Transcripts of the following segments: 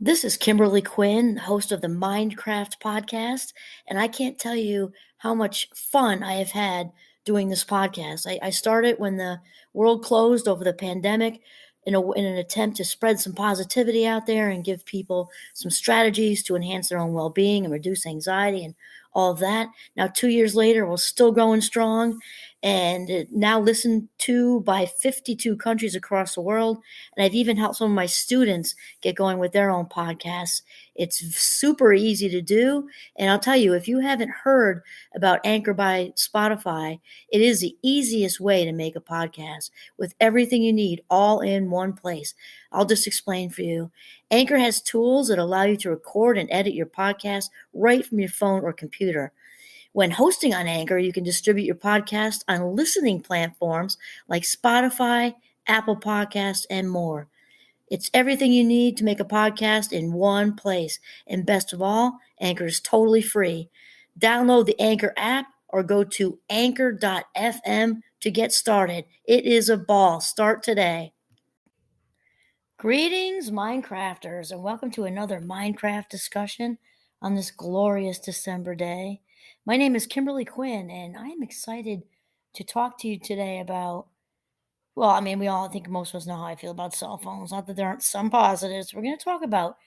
This is Kimberly Quinn, host of the Mindcraft podcast, and I can't tell you how much fun I have had doing this podcast. I started when the world closed over the pandemic in an attempt to spread some positivity out there and give people some strategies to enhance their own well-being and reduce anxiety and all of that. Now, 2 years later, we're still going strong and now listened to by 52 countries across the world. And I've even helped some of my students get going with their own podcasts. It's super easy to do. And I'll tell you, if you haven't heard about Anchor by Spotify, it is the easiest way to make a podcast with everything you need all in one place. I'll just explain for you. Anchor has tools that allow you to record and edit your podcast right from your phone or computer. When hosting on Anchor, you can distribute your podcast on listening platforms like Spotify, Apple Podcasts, and more. It's everything you need to make a podcast in one place. And best of all, Anchor is totally free. Download the Anchor app or go to anchor.fm to get started. It is a ball. Start today. Greetings, Minecrafters, and welcome to another Minecraft discussion on this glorious December day. My name is Kimberly Quinn, and I am excited to talk to you today about, we all think most of us know how I feel about cell phones, not that there aren't some positives. We're going to talk about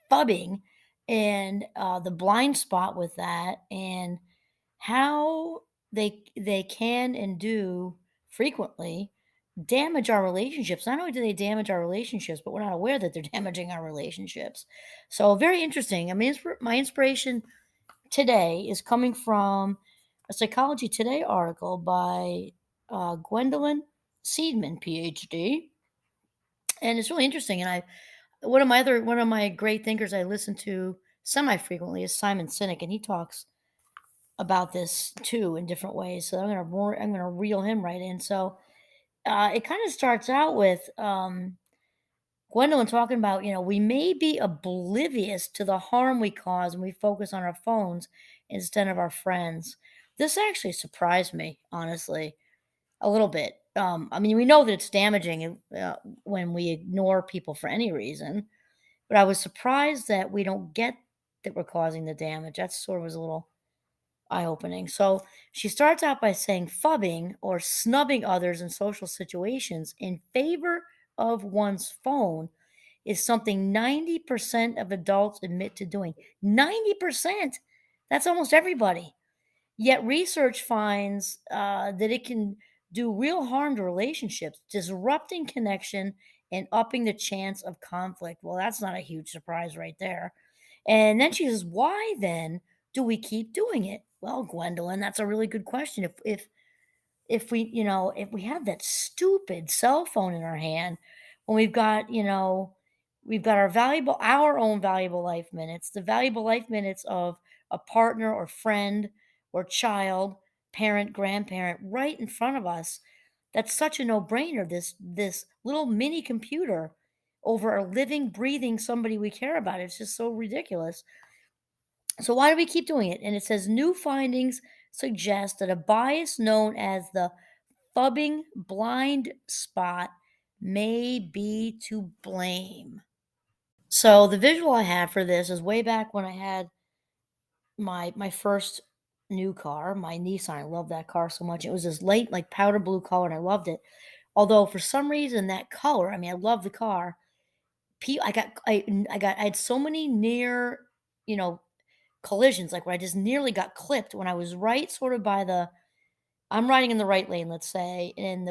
phubbing and the blind spot with that and how they can and do frequently damage our relationships. Not only do they damage our relationships, but we're not aware that they're damaging our relationships. So very interesting. My inspiration today is coming from a Psychology Today article by Gwendolyn Seedman, PhD, and it's really interesting. And one of my great thinkers I listen to semi frequently is Simon Sinek, and he talks about this too in different ways. So I'm gonna reel him right in. So it kind of starts out with Gwendolyn talking about, we may be oblivious to the harm we cause when we focus on our phones instead of our friends. This actually surprised me, honestly, a little bit. We know that it's damaging when we ignore people for any reason, but I was surprised that we don't get that we're causing the damage. That sort of was a little eye-opening. So she starts out by saying phubbing or snubbing others in social situations in favor of one's phone is something 90% of adults admit to doing. 90%! That's almost everybody. Yet research finds that it can do real harm to relationships, disrupting connection and upping the chance of conflict. Well, that's not a huge surprise right there. And then she says, why then do we keep doing it? Well, Gwendolyn, that's a really good question. If we have that stupid cell phone in our hand when we've got our own valuable life minutes, the valuable life minutes of a partner or friend or child, parent, grandparent right in front of us, that's such a no-brainer. This little mini computer over a living, breathing somebody we care about. It's just so ridiculous. So why do we keep doing it? And it says new findings suggest that a bias known as the phubbing blind spot may be to blame. So the visual I have for this is way back when I had my first new car, my Nissan. I love that car so much. It was this light, like powder blue color, and I loved it. Although for some reason that color, I love the car. I had so many near, you know, collisions, like where I just nearly got clipped when I was right sort of by I'm riding in the right lane, let's say, and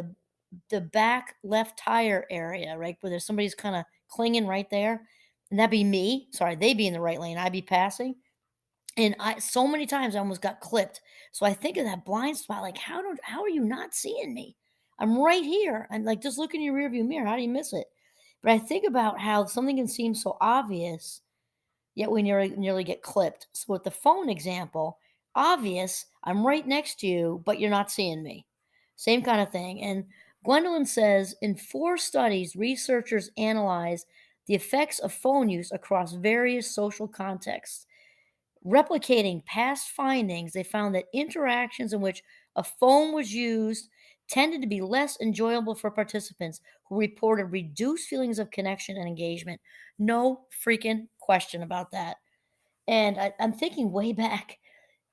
the back left tire area, right, where there's somebody's kind of clinging right there, and that'd be me. Sorry, they'd be in the right lane, I'd be passing. And I so many times I almost got clipped. So I think of that blind spot, like how are you not seeing me? I'm right here. And like just look in your rearview mirror. How do you miss it? But I think about how something can seem so obvious, yet we nearly get clipped. So with the phone example, obvious, I'm right next to you, but you're not seeing me. Same kind of thing. And Gwendolyn says in 4 studies, researchers analyzed the effects of phone use across various social contexts. Replicating past findings, they found that interactions in which a phone was used tended to be less enjoyable for participants who reported reduced feelings of connection and engagement. No freaking question about that. And I'm thinking way back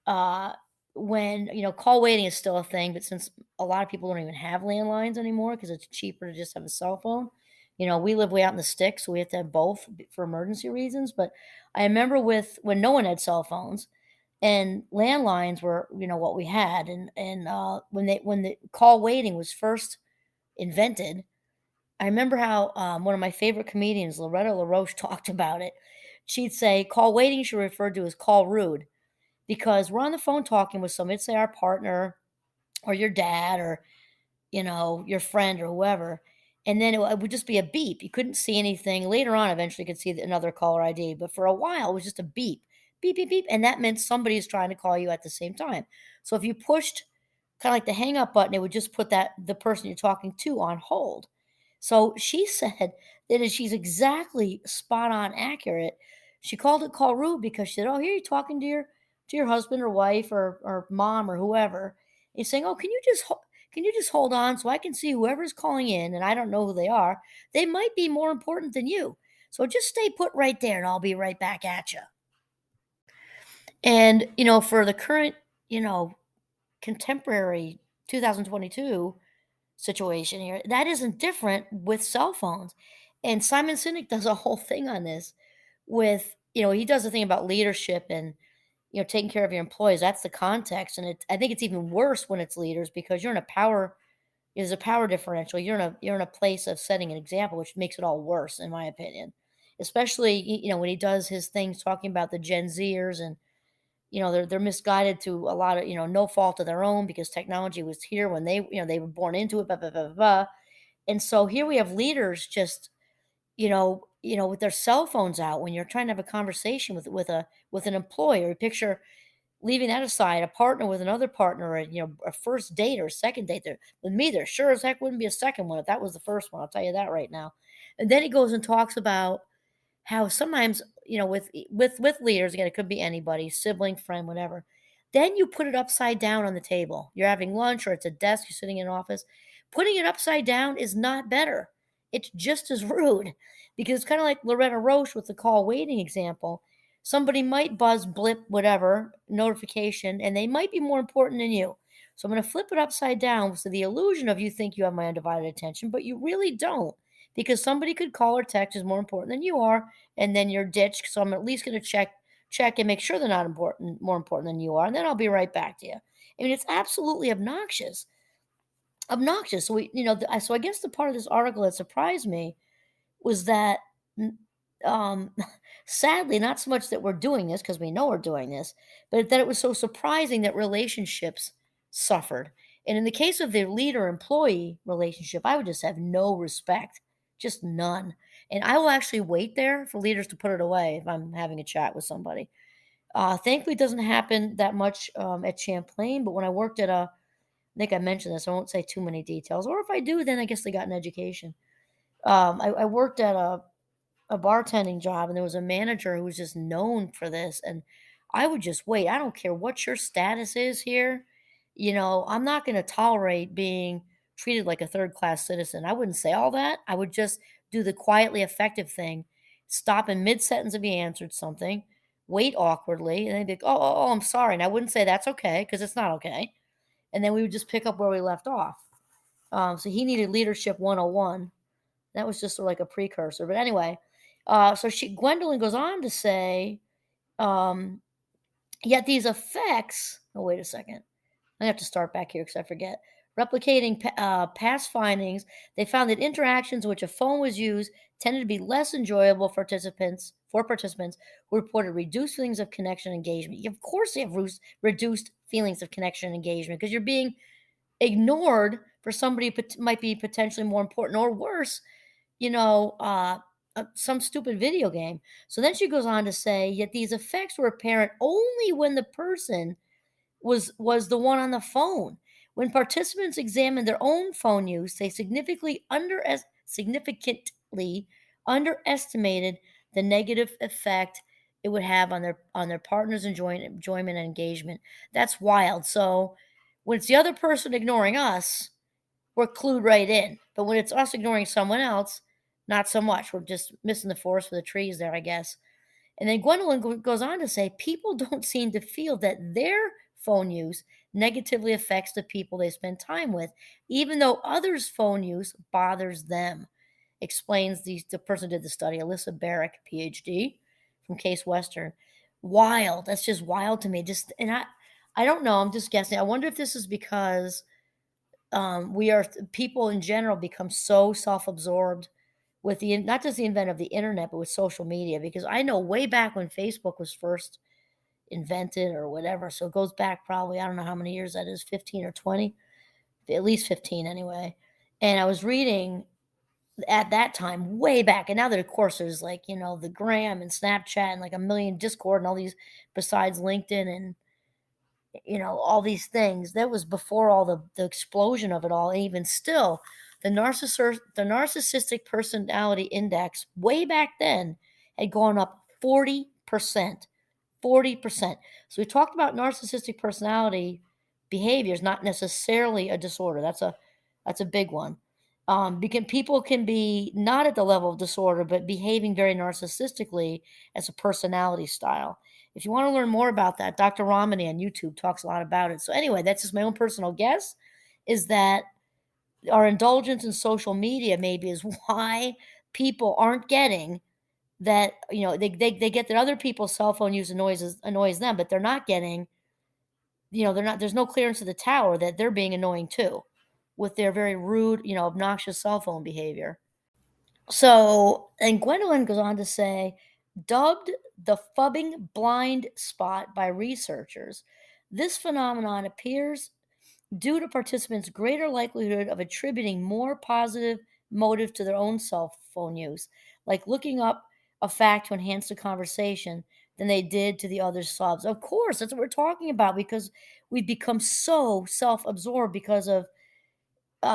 uh, when call waiting is still a thing, but since a lot of people don't even have landlines anymore because it's cheaper to just have a cell phone. We live way out in the sticks, so we have to have both for emergency reasons. But I remember with when no one had cell phones and landlines were what we had, and when the call waiting was first invented, I remember how one of my favorite comedians, Loretta LaRoche, talked about it. She'd say call waiting should refer to as call rude because we're on the phone talking with somebody, let's say our partner or your dad or your friend or whoever, and then it would just be a beep. You couldn't see anything. Later on, eventually, you could see another caller ID, but for a while, it was just a beep, beep, beep, beep, and that meant somebody is trying to call you at the same time. So if you pushed kind of like the hang up button, it would just put that the person you're talking to on hold. So she said that she's exactly spot on accurate. She called it call rude because she said, "Oh, here you're talking to your husband or wife or mom or whoever. He's saying, "Oh, can you just hold on so I can see whoever's calling in and I don't know who they are? They might be more important than you. So just stay put right there and I'll be right back at you." And, for the current, you know, contemporary 2022 situation here, that isn't different with cell phones. And Simon Sinek does a whole thing on this with, he does a thing about leadership and taking care of your employees. That's the context, and I think it's even worse when it's leaders because you're in a power there's a power differential. You're in a place of setting an example, which makes it all worse, in my opinion. Especially when he does his things talking about the Gen Zers and they're misguided to a lot of no fault of their own because technology was here when they were born into it. Blah, blah, blah, blah, blah. And so here we have leaders just with their cell phones out when you're trying to have a conversation with an employee. Picture leaving that aside, a partner with another partner, or a first date or a second date. There with me, there sure as heck wouldn't be a second one if that was the first one. I'll tell you that right now. And then he goes and talks about how sometimes with leaders, again, it could be anybody, sibling, friend, whatever. Then you put it upside down on the table. You're having lunch or it's a desk. You're sitting in an office. Putting it upside down is not better. It's just as rude because it's kind of like Loretta Roche with the call waiting example. Somebody might buzz, blip, whatever, notification, and they might be more important than you. So I'm going to flip it upside down so the illusion of you think you have my undivided attention, but you really don't because somebody could call or text is more important than you are, and then you're ditched. So I'm at least going to check and make sure they're not more important than you are, and then I'll be right back to you. I mean, it's absolutely obnoxious. So so I guess the part of this article that surprised me was that, n um, sadly, not so much that we're doing this because we know we're doing this, but that it was so surprising that relationships suffered. And in the case of the leader-employee relationship, I would just have no respect, just none. And I will actually wait there for leaders to put it away if I'm having a chat with somebody. Thankfully, it doesn't happen that much, at Champlain, but when I worked at a I think I mentioned this, I won't say too many details, or if I do, then I guess they got an education. I worked at a bartending job and there was a manager who was just known for this and I would just wait. I don't care what your status is here. I'm not going to tolerate being treated like a third class citizen. I wouldn't say all that. I would just do the quietly effective thing. Stop in mid sentence if he answered something, wait awkwardly, and then be like, oh, I'm sorry. And I wouldn't say that's okay because it's not okay. And then we would just pick up where we left off. So he needed leadership 101. That was just sort of like a precursor. But anyway, so Gwendolyn goes on to say, um, yet these effects. Oh, wait a second. I have to start back here because I forget. Replicating past findings, they found that interactions in which a phone was used tended to be less enjoyable for participants who reported reduced feelings of connection and engagement. Of course, they have reduced feelings of connection and engagement because you're being ignored for somebody who might be potentially more important or worse, some stupid video game. So then she goes on to say, yet these effects were apparent only when the person was the one on the phone. When participants examined their own phone use, they significantly underestimated the negative effect it would have on their partner's enjoyment and engagement. That's wild. So when it's the other person ignoring us, we're clued right in. But when it's us ignoring someone else, not so much. We're just missing the forest for the trees there, I guess. And then Gwendolyn goes on to say, people don't seem to feel that their phone use negatively affects the people they spend time with, even though others' phone use bothers them. Explains the person who did the study, Alyssa Barrick, PhD, from Case Western. Wild. That's just wild to me. Just and I don't know. I'm just guessing. I wonder if this is because we are people in general become so self-absorbed with the not just the invent of the internet, but with social media. Because I know way back when Facebook was first invented or whatever, so it goes back probably I don't know how many years that is, 15 or 20, at least 15 anyway. And I was reading at that time way back, and now that of course there's like the Gram and Snapchat and like a million Discord and all these besides LinkedIn and all these things. That was before all the explosion of it all. And even still, the narcissistic personality index way back then had gone up 40%. 40%. So we talked about narcissistic personality behaviors, not necessarily a disorder. That's a big one. People can be not at the level of disorder, but behaving very narcissistically as a personality style. If you want to learn more about that, Dr. Ramani on YouTube talks a lot about it. So anyway, that's just my own personal guess, is that our indulgence in social media maybe is why people aren't getting that, they get that other people's cell phone use annoys them, but they're not getting, they're not there's no clearance to the tower that they're being annoying too with their very rude, obnoxious cell phone behavior. So, and Gwendolyn goes on to say, dubbed the Phubbing blind spot by researchers, this phenomenon appears due to participants' greater likelihood of attributing more positive motive to their own cell phone use, like looking up a fact to enhance the conversation, than they did to the other subs. Of course, that's what we're talking about because we've become so self-absorbed because of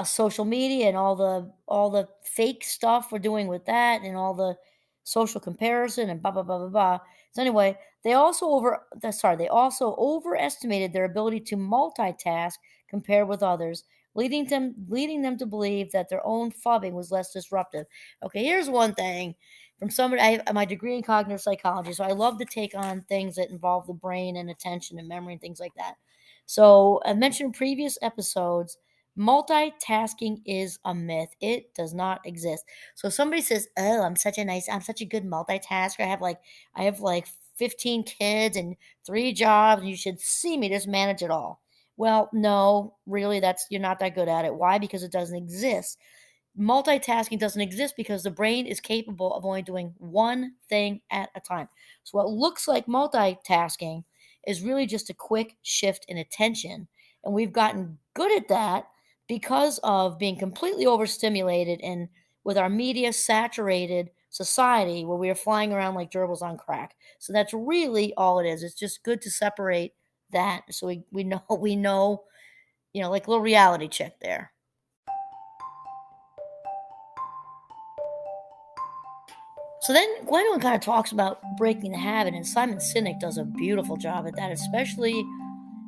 social media and all the fake stuff we're doing with that and all the social comparison and blah blah blah blah blah. So anyway, they also overestimated their ability to multitask compared with others, leading them to believe that their own phubbing was less disruptive. Okay, here's one thing from somebody. I have my degree in cognitive psychology, so I love to take on things that involve the brain and attention and memory and things like that. So I mentioned in previous episodes, multitasking is a myth. It does not exist. So if somebody says, "Oh, I'm such a good multitasker. I have like 15 kids and 3 jobs, and you should see me just manage it all." Well, no, really, you're not that good at it. Why? Because it doesn't exist. Multitasking doesn't exist because the brain is capable of only doing one thing at a time. So what looks like multitasking is really just a quick shift in attention. And we've gotten good at that because of being completely overstimulated and with our media saturated society where we are flying around like gerbils on crack. So that's really all it is. It's just good to separate that so we know like a little reality check there. So then Gwendolyn kind of talks about breaking the habit, and Simon Sinek does a beautiful job at that, especially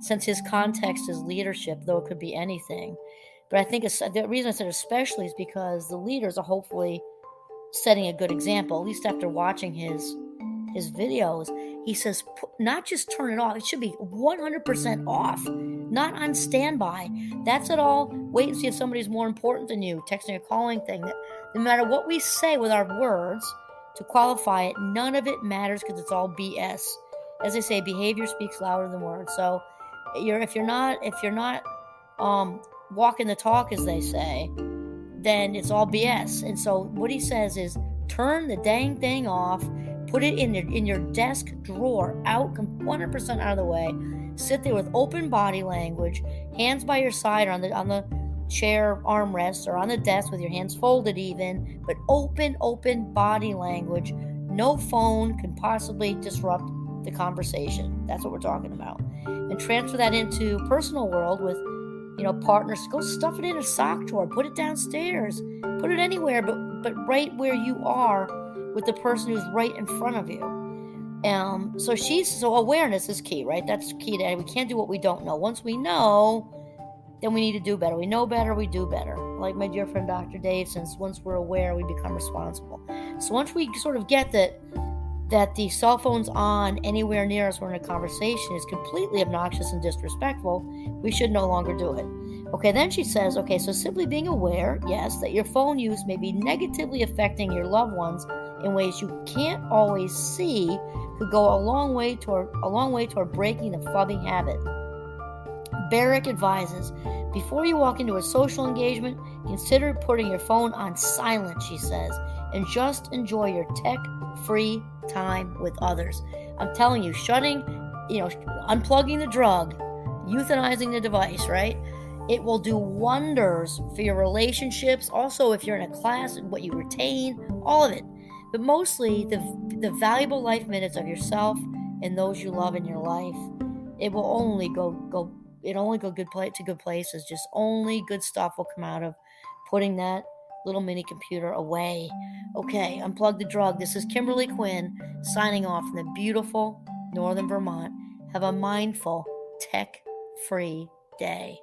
since his context is leadership, though it could be anything. But I think the reason I said especially is because the leaders are hopefully setting a good example, at least after watching his videos. He says, not just turn it off, it should be 100% off, not on standby. That's it all. Wait and see if somebody's more important than you, texting or calling thing. No matter what we say with our words to qualify it, none of it matters because it's all BS. As they say, behavior speaks louder than words. So if you're not walking the talk, as they say, then it's all BS. And so what he says is turn the dang thing off, put it in your desk drawer, 100% out of the way. Sit there with open body language, hands by your side or on the chair armrest or on the desk with your hands folded even, but open body language. No phone can possibly disrupt the conversation. That's what we're talking about. And transfer that into personal world with partners. Go stuff it in a sock drawer, put it downstairs, put it anywhere, but right where you are with the person who's right in front of you. So awareness is key, right? That's key to it. We can't do what we don't know. Once we know, then we need to do better. We know better, we do better. Like my dear friend Dr. Dave, since once we're aware, we become responsible. So once we sort of get that that the cell phone's on anywhere near us or in a conversation is completely obnoxious and disrespectful. We should no longer do it. Okay, then she says, okay, so simply being aware, yes, that your phone use may be negatively affecting your loved ones in ways you can't always see could go a long way toward breaking the phubbing habit. Barrick advises, before you walk into a social engagement, consider putting your phone on silent, she says, and just enjoy your tech-free time with others. I'm telling you, unplugging the drug, euthanizing the device, right? It will do wonders for your relationships. Also, if you're in a class and what you retain, all of it. But mostly the valuable life minutes of yourself and those you love in your life. It will only go to good places. Just only good stuff will come out of putting that little mini computer away. Okay, unplug the drug. This is Kimberly Quinn signing off from the beautiful northern Vermont. Have a mindful, tech-free day.